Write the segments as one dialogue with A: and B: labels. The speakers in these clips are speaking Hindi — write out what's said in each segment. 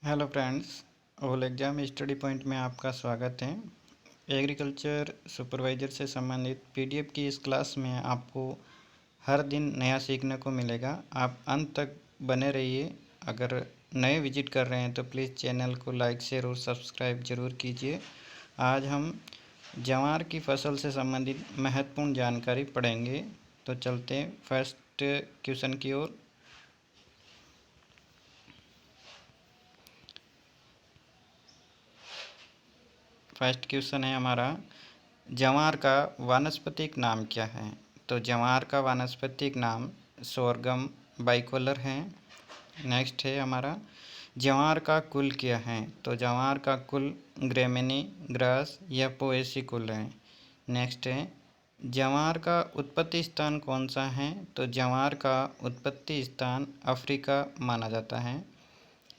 A: Hello friends, all exam study point में आपका स्वागत है। एग्रीकल्चर सुपरवाइज़र से संबंधित पीडीएफ की इस क्लास में आपको हर दिन नया सीखने को मिलेगा। आप अंत तक बने रहिए। अगर नए विजिट कर रहे हैं तो प्लीज़ चैनल को लाइक शेयर और सब्सक्राइब ज़रूर कीजिए। आज हम ज्वार की फसल से संबंधित महत्वपूर्ण जानकारी पढ़ेंगे। तो चलते हैं फर्स्ट क्वेश्चन की ओर। फर्स्ट क्वेश्चन है हमारा, ज्वार का वानस्पतिक नाम क्या है? तो ज्वार का वानस्पतिक नाम सोरगम बाइकोलर है। नेक्स्ट है हमारा, ज्वार का कुल क्या है? तो ज्वार का कुल ग्रेमिनी ग्रास या पोएसी कुल है। नेक्स्ट है, ज्वार का उत्पत्ति स्थान कौन सा है? तो ज्वार का उत्पत्ति स्थान अफ्रीका माना जाता है।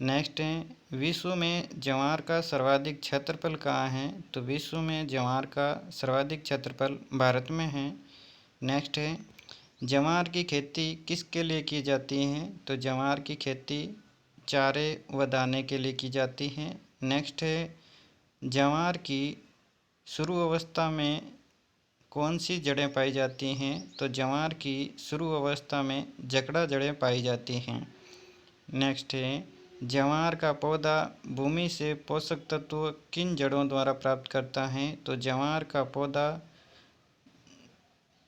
A: नेक्स्ट है, विश्व में ज्वार का सर्वाधिक क्षेत्रफल कहाँ है? तो विश्व में ज्वार का सर्वाधिक क्षेत्रफल भारत में है। नेक्स्ट है, ज्वार की खेती किसके लिए की जाती है? तो ज्वार की खेती चारे व दाने के लिए की जाती है। नेक्स्ट है, ज्वार की शुरू अवस्था में कौन सी जड़ें पाई जाती हैं? तो ज्वार की शुरू अवस्था में जकड़ा जड़ें पाई जाती हैं। नेक्स्ट है, ज्वार का पौधा भूमि से पोषक तत्व किन जड़ों द्वारा प्राप्त करता है? तो ज्वार का पौधा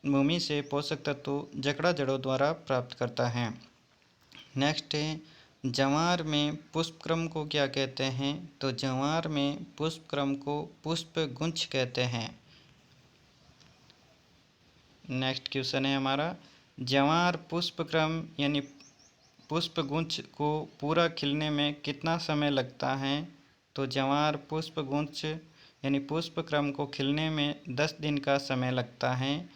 A: भूमि से पोषक तत्व जकड़ा जड़ों द्वारा प्राप्त करता है। नेक्स्ट है, ज्वार में पुष्पक्रम को क्या कहते हैं? तो ज्वार में पुष्पक्रम को पुष्प गुच्छ कहते हैं। नेक्स्ट क्वेश्चन है हमारा, ज्वार पुष्पक्रम यानी पुष्पगुच्छ को पूरा खिलने में कितना समय लगता है? तो ज्वार पुष्पगुच्छ यानी पुष्पक्रम को खिलने में 10 दिन का समय लगता है।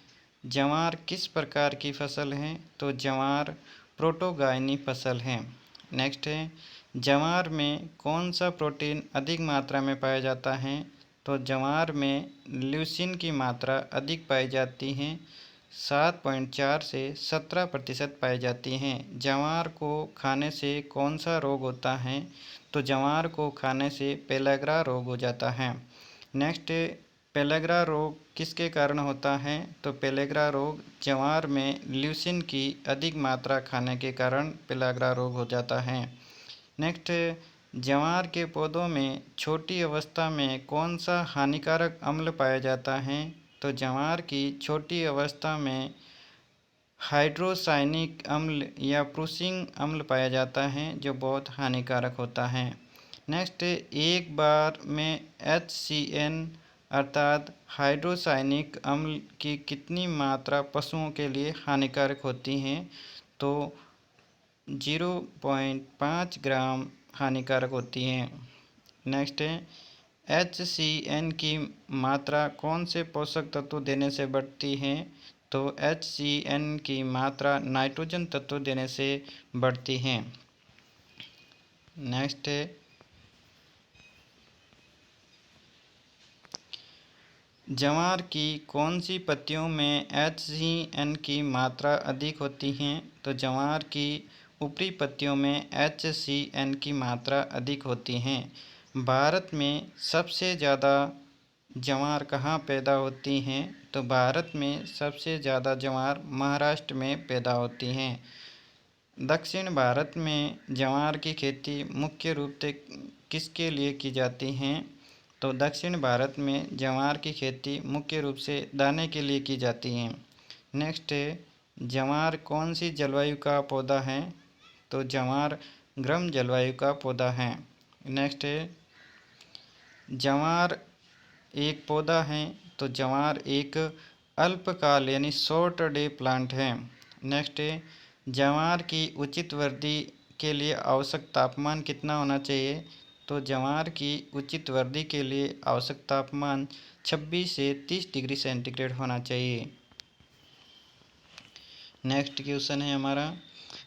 A: ज्वार किस प्रकार की फसल है? तो ज्वार प्रोटोगायनी फसल है। नेक्स्ट है, ज्वार में कौन सा प्रोटीन अधिक मात्रा में पाया जाता है? तो ज्वार में ल्यूसीन की मात्रा अधिक पाई जाती है, 7.4 से 17% पाई जाती हैं। ज्वार को खाने से कौन सा रोग होता है? तो ज्वार को खाने से पेलैग्रा रोग हो जाता है। नेक्स्ट, पेलैग्रा रोग किसके कारण होता है? तो पेलैग्रा रोग ज्वार में ल्यूसीन की अधिक मात्रा खाने के कारण पेलैग्रा रोग हो जाता है। नेक्स्ट, ज्वार के पौधों में छोटी अवस्था में कौन सा हानिकारक अम्ल पाया जाता है? तो ज्वार की छोटी अवस्था में हाइड्रोसायनिक अम्ल या प्रूसिक अम्ल पाया जाता है जो बहुत हानिकारक होता है। नेक्स्ट, एक बार में HCN अर्थात हाइड्रोसायनिक अम्ल की कितनी मात्रा पशुओं के लिए हानिकारक होती है? तो 0.5 ग्राम हानिकारक होती हैं। नेक्स्ट है, HCN की मात्रा कौन से पोषक तत्व देने से बढ़ती है? तो HCN की मात्रा नाइट्रोजन तत्व देने से बढ़ती है। नेक्स्ट है, ज्वार की कौन सी पत्तियों में HCN की मात्रा अधिक होती है? तो ज्वार की ऊपरी पत्तियों में HCN की मात्रा अधिक होती है। भारत में सबसे ज़्यादा ज्वार कहाँ पैदा होती हैं? तो भारत में सबसे ज़्यादा ज्वार महाराष्ट्र में पैदा होती हैं। दक्षिण भारत में ज्वार की खेती मुख्य रूप से किसके लिए की जाती है? तो दक्षिण भारत में ज्वार की खेती मुख्य रूप से दाने के लिए की जाती है। नेक्स्ट है, ज्वार कौन सी जलवायु का पौधा है? तो ज्वार गर्म जलवायु का पौधा है। नेक्स्ट है, ज्वार एक पौधा है। तो ज्वार एक अल्पकाल यानी शॉर्ट डे प्लांट है। नेक्स्ट है, ज्वार की उचित वृद्धि के लिए आवश्यक तापमान कितना होना चाहिए? तो ज्वार की उचित वृद्धि के लिए आवश्यक तापमान 26 से 30 डिग्री सेंटीग्रेड होना चाहिए। नेक्स्ट क्वेश्चन है हमारा,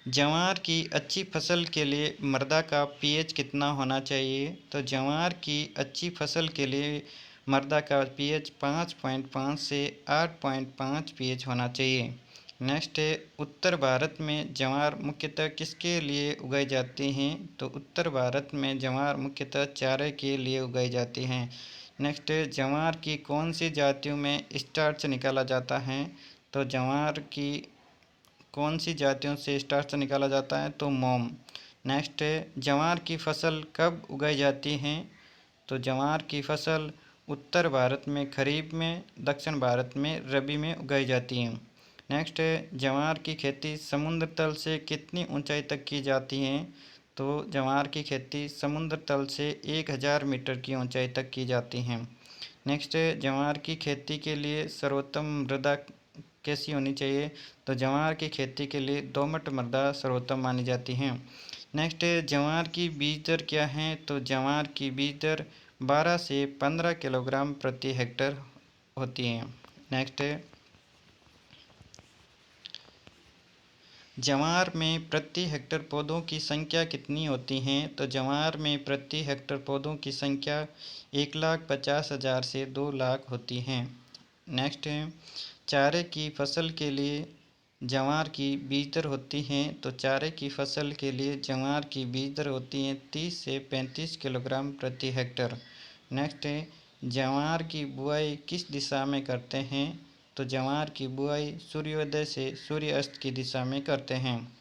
A: ज्वार की अच्छी फसल के लिए मृदा का pH कितना होना चाहिए? तो ज्वार की अच्छी फसल के लिए मृदा का pH 5.5 से 8.5 pH होना चाहिए। नेक्स्ट है उत्तर भारत में ज्वार मुख्यतः किसके लिए उगाई जाती हैं? तो उत्तर भारत में ज्वार मुख्यतः चारे के लिए उगाई जाती हैं। नेक्स्ट है ज्वार की कौन सी जातियों में स्टार्च निकाला जाता है? तो ज्वार की कौन सी जातियों से स्टार्च निकाला जाता है? तो मोम। नेक्स्ट है ज्वार की फसल कब उगाई जाती है? तो ज्वार की फसल उत्तर भारत में खरीफ में, दक्षिण भारत में रबी में उगाई जाती है। नेक्स्ट है ज्वार की खेती समुद्र तल से कितनी ऊंचाई तक की जाती है? तो ज्वार की खेती समुद्र तल से 1000 मीटर की ऊंचाई तक की जाती है। नेक्स्ट है ज्वार की खेती के लिए सर्वोत्तम मृदा कैसी होनी चाहिए? तो ज्वार की खेती के लिए दोमट मृदा सर्वोत्तम मानी जाती है। नेक्स्ट है ज्वार की बीज दर क्या है? तो ज्वार की बीज दर 12 से 15 किलोग्राम प्रति हेक्टेयर होती है। नेक्स्ट है ज्वार में प्रति हेक्टेयर पौधों की संख्या कितनी होती है? तो ज्वार में प्रति हेक्टेयर पौधों की संख्या 1,50,000 से 2 लाख होती है। नेक्स्ट है चारे की फसल के लिए ज्वार की बीज दर होती है। तो चारे की फसल के लिए ज्वार की बीज दर होती है 30 से 35 किलोग्राम प्रति हेक्टेयर। नेक्स्ट है ज्वार की बुआई किस दिशा में करते हैं? तो ज्वार की बुआई सूर्योदय से सूर्यास्त की दिशा में करते हैं।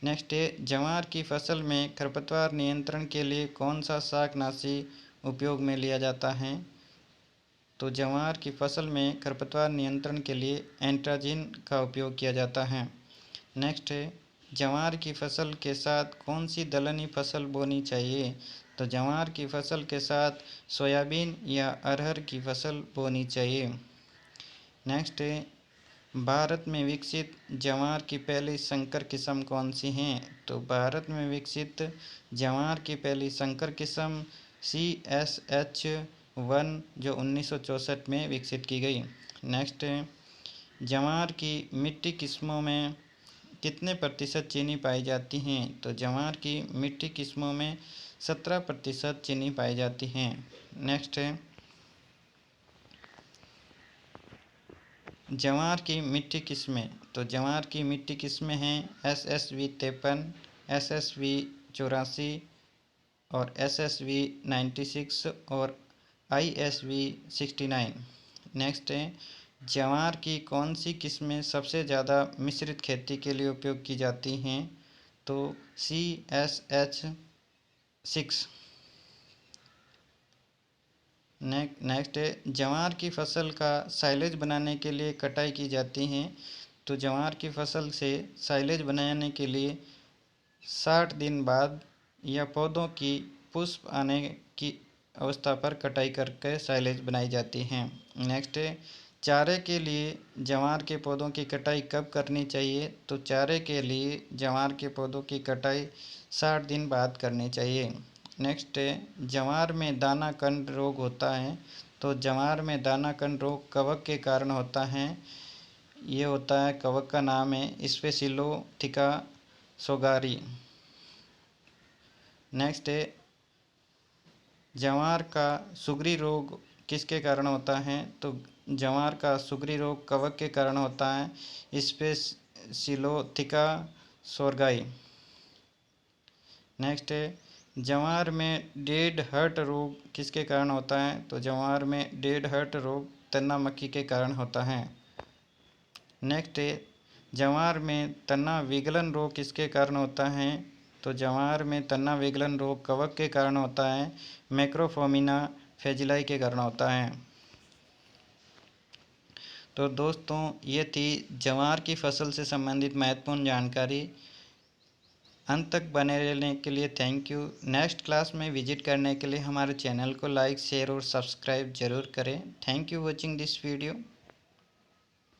A: नेक्स्ट है ज्वार की फसल में खरपतवार नियंत्रण के लिए कौन सा शाकनाशी उपयोग में लिया जाता है? तो ज्वार की फसल में खरपतवार नियंत्रण के लिए एंट्राजिन का उपयोग किया जाता है। नेक्स्ट है ज्वार की फसल के साथ कौन सी दलहनी फसल बोनी चाहिए? तो ज्वार की फसल के साथ सोयाबीन या अरहर की फसल बोनी चाहिए। नेक्स्ट है भारत में विकसित ज्वार की पहली संकर किस्म कौन सी है? तो भारत में विकसित ज्वार की पहली संकर किस्म CSH1 जो 1964 में विकसित की गई। नेक्स्ट है ज्वार की मिट्टी किस्मों में कितने प्रतिशत चीनी पाई जाती है? तो ज्वार की मिट्टी किस्मों में 17% चीनी पाई जाती है। नेक्स्ट है ज्वार की मिट्टी किस्में। तो ज्वार की मिट्टी किस्में हैं SSV53, SSV84 और SSV96 और ISV69। नेक्स्ट है ज्वार की कौन सी किस्में सबसे ज़्यादा मिश्रित खेती के लिए उपयोग की जाती हैं? तो CSH6। नेक्स्ट है ज्वार की फसल का साइलेज बनाने के लिए कटाई की जाती है। तो ज्वार की फसल से साइलेज बनाने के लिए 60 दिन बाद या पौधों की पुष्प आने की अवस्था पर कटाई करके साइलेज बनाई जाती है। नेक्स्ट है चारे के लिए ज्वार के पौधों की कटाई कब करनी चाहिए? तो चारे के लिए ज्वार के पौधों की कटाई 60 दिन बाद करनी चाहिए। नेक्स्ट है ज्वार में दाना कंद रोग होता है। तो ज्वार में दाना कंद रोग कवक के कारण होता है। ये होता है कवक का नाम है स्पेसिलोथिका सोगारी। नेक्स्ट है ज्वार का सुगरी रोग किसके कारण होता है? तो ज्वार का सुगरी रोग कवक के कारण होता है स्पेसिलोथिका सोगाई। नेक्स्ट है ज्वार में डेड हर्ट रोग किसके कारण होता है? तो ज्वार में डेड हर्ट रोग तना मक्खी के कारण होता है। नेक्स्ट है ज्वार में तना विगलन रोग किसके कारण होता है? तो ज्वार में तना विगलन रोग कवक के कारण होता है, मैक्रोफोमिना फेजिलाई के कारण होता है। तो दोस्तों ये थी ज्वार की फसल से संबंधित महत्वपूर्ण जानकारी। अंत तक बने रहने के लिए थैंक यू। नेक्स्ट क्लास में विजिट करने के लिए हमारे चैनल को लाइक शेयर और सब्सक्राइब जरूर करें। Thank you watching this video.